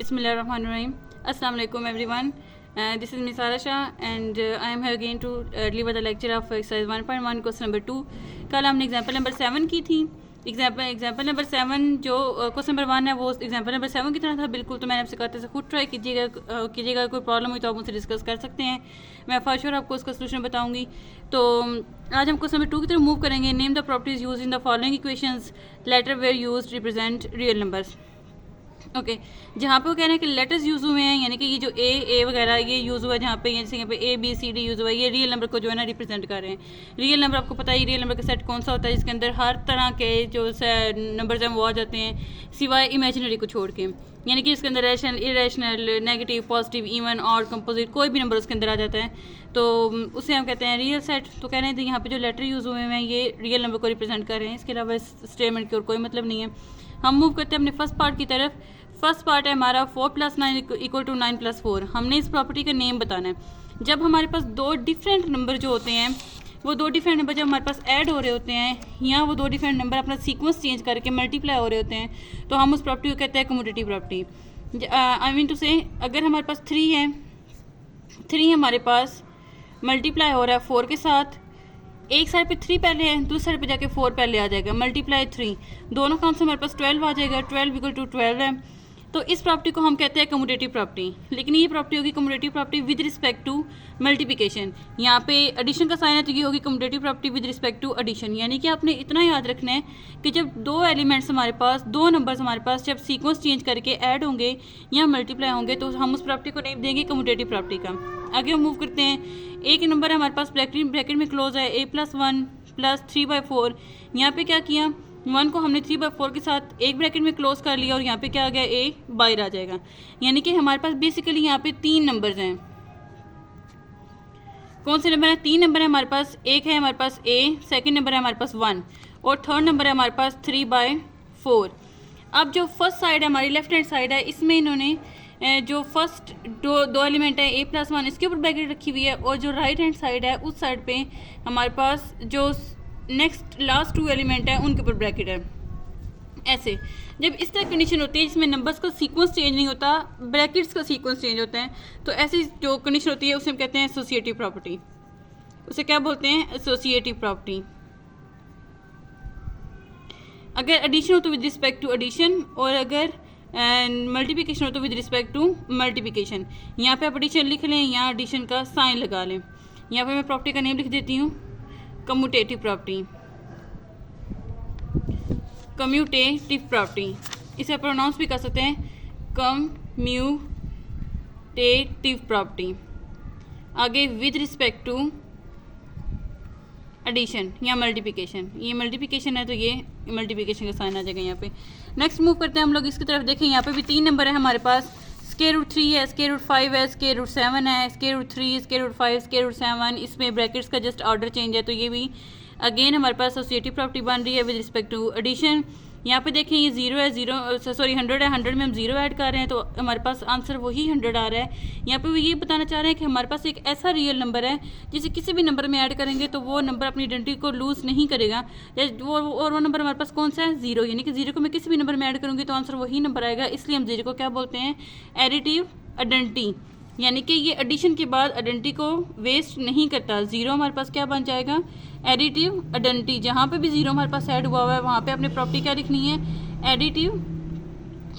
Bismillahirrahmanirrahim. Assalamu alaikum everyone. This is Miss Sara Shah and I am here again to deliver the lecture of exercise 1.1 question number 2. कल हमने example number 7 की थी. Example number 7 जो question number 1 है वो example number 7 की तरह था बिल्कुल. तो मैंने आपसे कहा था खुद ट्राई कीजिएगा कोई प्रॉब्लम हुई तो आप मुझसे डिस्कस कर सकते हैं. मैं फर्स्ट श्योर आपको उसका सोल्यूशन बताऊंगी. तो आज हम क्वेश्चन नंबर 2 की तरफ मूव करेंगे. Name the properties use in the following equations. Letter where use represent real numbers. Okay जहाँ पे वो कह रहे हैं कि लेटर्स यूज़ हुए हैं, यानी कि ये जो ए वगैरह ये यूज़ हुआ है, जहाँ पे जैसे यहाँ पे A B C D use हुआ है, ये रियल नंबर को जो है ना रिप्रेजेंट कर रहे हैं. रियल नंबर आपको पता है रियल नंबर का सेट कौन सा होता है जिसके अंदर हर तरह के जो नंबर्स हैं वो आ जाते हैं सिवाय इमेजिनरी को छोड़ के. यानी कि इसके अंदर rational, irrational, negative, positive, even, odd, composite कोई भी नंबर उसके अंदर आ जाता है. तो उसे हम कहते हैं रियल सेट. तो कह रहे हैं यहाँ पे जो लेटर यूज़ हुए हैं ये रियल नंबर को रिप्रेजेंट कर रहे हैं. इसके अलावा इस स्टेटमेंट की और कोई मतलब नहीं है. हम मूव करते हैं अपने फर्स्ट पार्ट की तरफ. फर्स्ट पार्ट है हमारा 4 + 9 = 9 + 4. हमने इस प्रॉपर्टी का नेम बताना है. जब हमारे पास दो डिफरेंट नंबर जो होते हैं वो दो डिफरेंट नंबर जब हमारे पास ऐड हो रहे होते हैं या वो दो डिफरेंट नंबर अपना सीक्वेंस चेंज करके मल्टीप्लाई हो रहे होते हैं तो हम उस प्रॉपर्टी को कहते हैं commutative property. I mean to say अगर हमारे पास 3 है, 3 हमारे पास मल्टीप्लाई हो रहा है 4 के साथ. एक साइड पे 3 पहले है, दूसरी साइड पे जाके 4 पहले आ जाएगा. मल्टीप्लाई 3 दोनों का आंसर हमारे पास 12 आ जाएगा. 12 = 12 है. तो इस प्रॉपर्टी को हम कहते हैं कम्यूटेटिव प्रॉपर्टी. लेकिन ये प्रॉपर्टी होगी commutative property with respect to multiplication. यहाँ पे एडिशन का साइन है तो ये होगी commutative property with respect to addition. यानी कि आपने इतना याद रखना है कि जब दो एलिमेंट्स हमारे पास, दो नंबर्स हमारे पास जब सीक्वेंस चेंज करके ऐड होंगे या मल्टीप्लाई होंगे तो हम उस प्रॉपर्टी को नेम देंगे कम्यूटेटिव प्रॉपर्टी का. आगे हम मूव करते हैं. एक नंबर है हमारे पास ब्रैकेट में क्लोज है a + 1 + 3/4. यहाँ पे क्या किया, 1 को हमने 3/4 के साथ एक ब्रैकेट में क्लोज कर लिया और यहाँ पे क्या आ गया, a बाहर आ जाएगा. यानी कि हमारे पास बेसिकली यहाँ पे 3 नंबर्स हैं. कौन से नंबर हैं? 3 नंबर है हमारे पास. एक है हमारे पास a, सेकंड नंबर है हमारे पास 1 और थर्ड नंबर है हमारे पास 3/4. अब जो फर्स्ट साइड है हमारी लेफ्ट हैंड साइड है इसमें इन्होंने जो फर्स्ट दो एलिमेंट है a + 1 इसके ऊपर ब्रैकेट रखी हुई है और जो राइट हैंड साइड है उस साइड पे हमारे पास जो नेक्स्ट लास्ट 2 एलिमेंट है उनके ऊपर ब्रैकेट है. ऐसे जब इस तरह कंडीशन होती है जिसमें नंबर्स का सीक्वेंस चेंज नहीं होता, ब्रैकेट्स का सीक्वेंस चेंज होता है, तो ऐसी जो कंडीशन होती है उसे हम कहते हैं एसोसिएटिव प्रॉपर्टी. उसे क्या बोलते हैं? Associative property. अगर एडिशन हो तो विद रिस्पेक्ट टू एडिशन और अगर मल्टीप्लिकेशन हो तो विद रिस्पेक्ट टू मल्टीप्लिकेशन. यहाँ पे आप एडिशन लिख लें, यहाँ एडिशन का साइन लगा लें. यहाँ पे मैं प्रॉपर्टी का नेम लिख देती हूँ कम्यूटेटिव प्रॉपर्टी. कम्यूटेटिव प्रॉपर्टी इसे प्रोनाउंस भी कर सकते हैं कम्यूटेटिव प्रॉपर्टी. आगे विद रिस्पेक्ट टू एडिशन या मल्टीप्लिकेशन. ये मल्टीप्लिकेशन है तो ये मल्टीप्लिकेशन का साइन आ जाएगा यहाँ पे. नेक्स्ट मूव करते हैं हम लोग इसकी तरफ. देखें यहाँ पे भी 3 नंबर है हमारे पास. √3 है, √5 है, √7 है, √3, √5, √7. इसमें ब्रैकेट्स का जस्ट ऑर्डर चेंज है तो ये भी अगेन हमारे पास एसोसिएटिव प्रॉपर्टी बन रही है विद रिस्पेक्ट टू एडिशन. यहाँ पे देखें ये 100 है, 100 में हम 0 ऐड कर रहे हैं तो हमारे पास आंसर वही 100 आ रहा है. यहाँ पे वो ये बताना चाह रहे हैं कि हमारे पास एक ऐसा रियल नंबर है जिसे किसी भी नंबर में ऐड करेंगे तो वो नंबर अपनी आइडेंटिटी को लूज़ नहीं करेगा. वो नंबर हमारे पास कौन सा है? 0. यानी कि 0 को मैं किसी भी नंबर में ऐड करूँगी तो आंसर वही नंबर आएगा. इसलिए हम 0 को क्या बोलते हैं? Additive identity. यानी कि ये एडिशन के बाद आइडेंटिटी को वेस्ट नहीं करता. 0 हमारे पास क्या बन जाएगा? Additive identity. जहाँ पे भी 0 हमारे पास ऐड हुआ हुआ है वहाँ पे अपनी प्रॉपर्टी क्या लिखनी है? Additive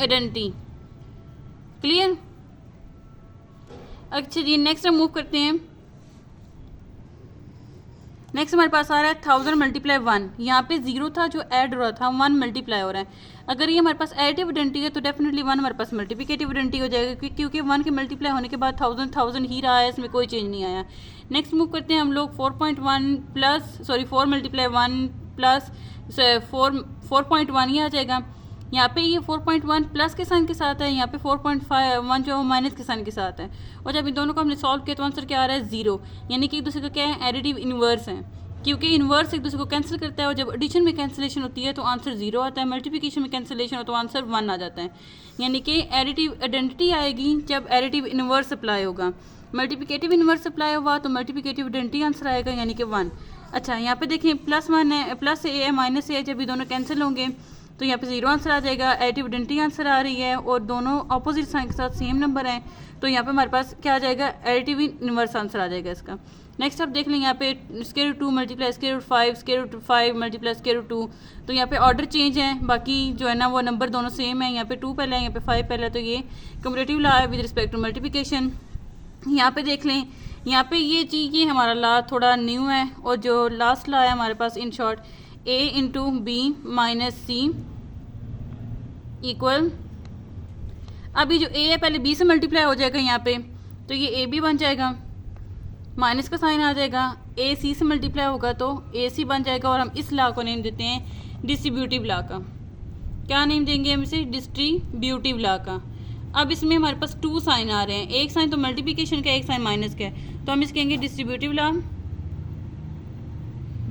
identity. क्लियर? अच्छा जी नेक्स्ट हम मूव करते हैं. नेक्स्ट हमारे पास आ रहा है 1000 × 1. यहाँ पे 0 था जो ऐड हो रहा था, 1 मल्टीप्लाई हो रहा है. अगर ये हमारे पास एडिटिव आइडेंटिटी है तो डेफिनेटली 1 हमारे पास मल्टीप्लिकेटिव आइडेंटिटी हो जाएगा क्योंकि 1 के मल्टीप्लाई होने के बाद 1000 ही रहा है, इसमें कोई चेंज नहीं आया. नेक्स्ट मूव करते हैं हम लोग 4 × 1 4.1 ही आ जाएगा. यहाँ पे ये 4.1 प्लस के साइन के साथ है, यहाँ पे 4.1 जो माइनस के साइन के साथ है. और जब इन दोनों को हमने सॉल्व किया तो आंसर क्या आ रहा है? 0. यानी कि एक दूसरे का क्या है? एडिटिव इन्वर्स है. क्योंकि इन्वर्स एक दूसरे को कैंसिल करता है और जब एडिशन में कैंसिलेशन होती है तो आंसर 0 आता है. मल्टीप्लिकेशन में कैंसिलेशन हो तो आंसर 1 आ जाता है. यानी कि एडिटिव आइडेंटिटी आएगी जब एडिटिव इन्वर्स अप्लाई होगा. मल्टीप्लिकेटिव इन्वर्स अप्लाई हुआ तो मल्टीप्लिकेटिव आइडेंटिटी आंसर आएगा यानी कि 1. अच्छा यहाँ पे देखें +1 है, +a है, -a है. जब ये दोनों कैंसिल होंगे तो यहाँ पे 0 आंसर आ जाएगा। एडिटिव आइडेंटिटी आंसर आ रही है और दोनों ऑपोजिट साइन के साथ सेम नंबर हैं, तो यहाँ पे हमारे पास क्या आ जाएगा, एडिटिव इनवर्स आंसर आ जाएगा इसका। नेक्स्ट आप देख लें यहाँ पे square root 2 multiply square root 5, square root 5 multiply square root 2, तो यहाँ पे ऑर्डर चेंज है, बाकी जो है ना वो नंबर दोनों सेम है। यहाँ पे 2 पहले है, यहाँ पे 5 पहले है, तो ये कम्पैरेटिव लॉ है विद रिस्पेक्ट टू मल्टीप्लिकेशन। यहाँ पे देख लें, यहाँ पे ये चीज़, ये हमारा लॉ थोड़ा न्यू है, और जो लास्ट लॉ है हमारे पास in short a into b minus c equal, अभी जो a है पहले b से मल्टीप्लाई हो जाएगा यहाँ पे, तो ये a b बन जाएगा, माइनस का साइन आ जाएगा, a c से मल्टीप्लाई होगा तो a c बन जाएगा, और हम इस लॉ को नेम देते हैं डिस्ट्रीब्यूटिव लॉ का। क्या नेम देंगे हम इसे, डिस्ट्रीब्यूटिव लॉ का। अब इसमें हमारे पास 2 साइन आ रहे हैं, एक साइन तो मल्टीप्लिकेशन का, एक साइन माइनस का है, तो हम इसे कहेंगे distributive law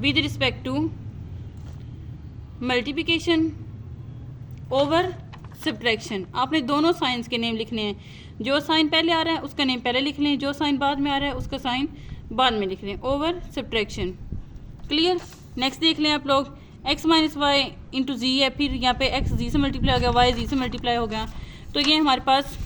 with respect to multiplication over subtraction. आपने दोनों साइंस के नेम लिखने हैं, जो साइन पहले आ रहा है उसका नेम पहले लिख लें, जो साइन बाद में आ रहा है उसका साइन बाद में लिख लें, ओवर सब्ट्रैक्शन। क्लियर। नेक्स्ट देख लें आप लोग, x माइनस वाई इंटू जी है, फिर यहाँ पे x जी से मल्टीप्लाई हो गया, y जी से मल्टीप्लाई हो गया, तो ये हमारे पास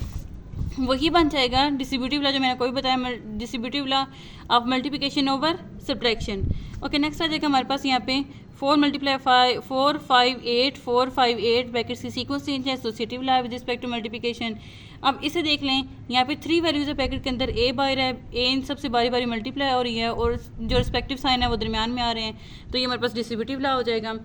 वही बन जाएगा डिस्ट्रीब्यूटिव लॉ जो मैंने कोई बताया, distributive law of multiplication over subtraction. Okay, next आ जाएगा हमारे पास यहाँ पे 4 मल्टीप्लाई 5 4 5 8 4 5 8 ब्रैकेट्स की सीक्वेंस चेंज है, associative law with respect to multiplication. अब इसे देख लें, यहाँ पे 3 वैल्यूज है ब्रैकेट के अंदर, a बाहर है, a इन सबसे बारी बारी मल्टीप्लाई हो रही है, और जो रिस्पेक्टिव साइन है वो दरमियान में आ रहे हैं, तो ये हमारे पास डिस्ट्रीब्यूटिव लॉ हो जाएगा।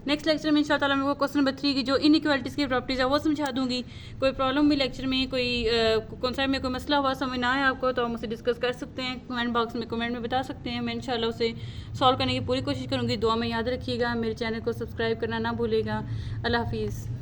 नेक्स्ट लेक्चर में इंशाअल्लाह ताला मैं वो क्वेश्चन नंबर 3 की जो इनइक्वालिटीज़ की प्रॉपर्टीज़ है वो समझा दूंगी। कोई प्रॉब्लम भी लेक्चर में, कोई कॉन्सेप्ट में कोई मसला हुआ समझ ना आए आपको, तो आप मुझसे डिस्कस कर सकते हैं, कमेंट बॉक्स में कमेंट में बता सकते हैं। मैं इंशाअल्लाह उसे सॉल्व करने की पूरी कोशिश करूँगी। दुआ में याद रखिएगा, मेरे चैनल को सब्सक्राइब करना ना भूलेगा। अल्लाह हाफिज़।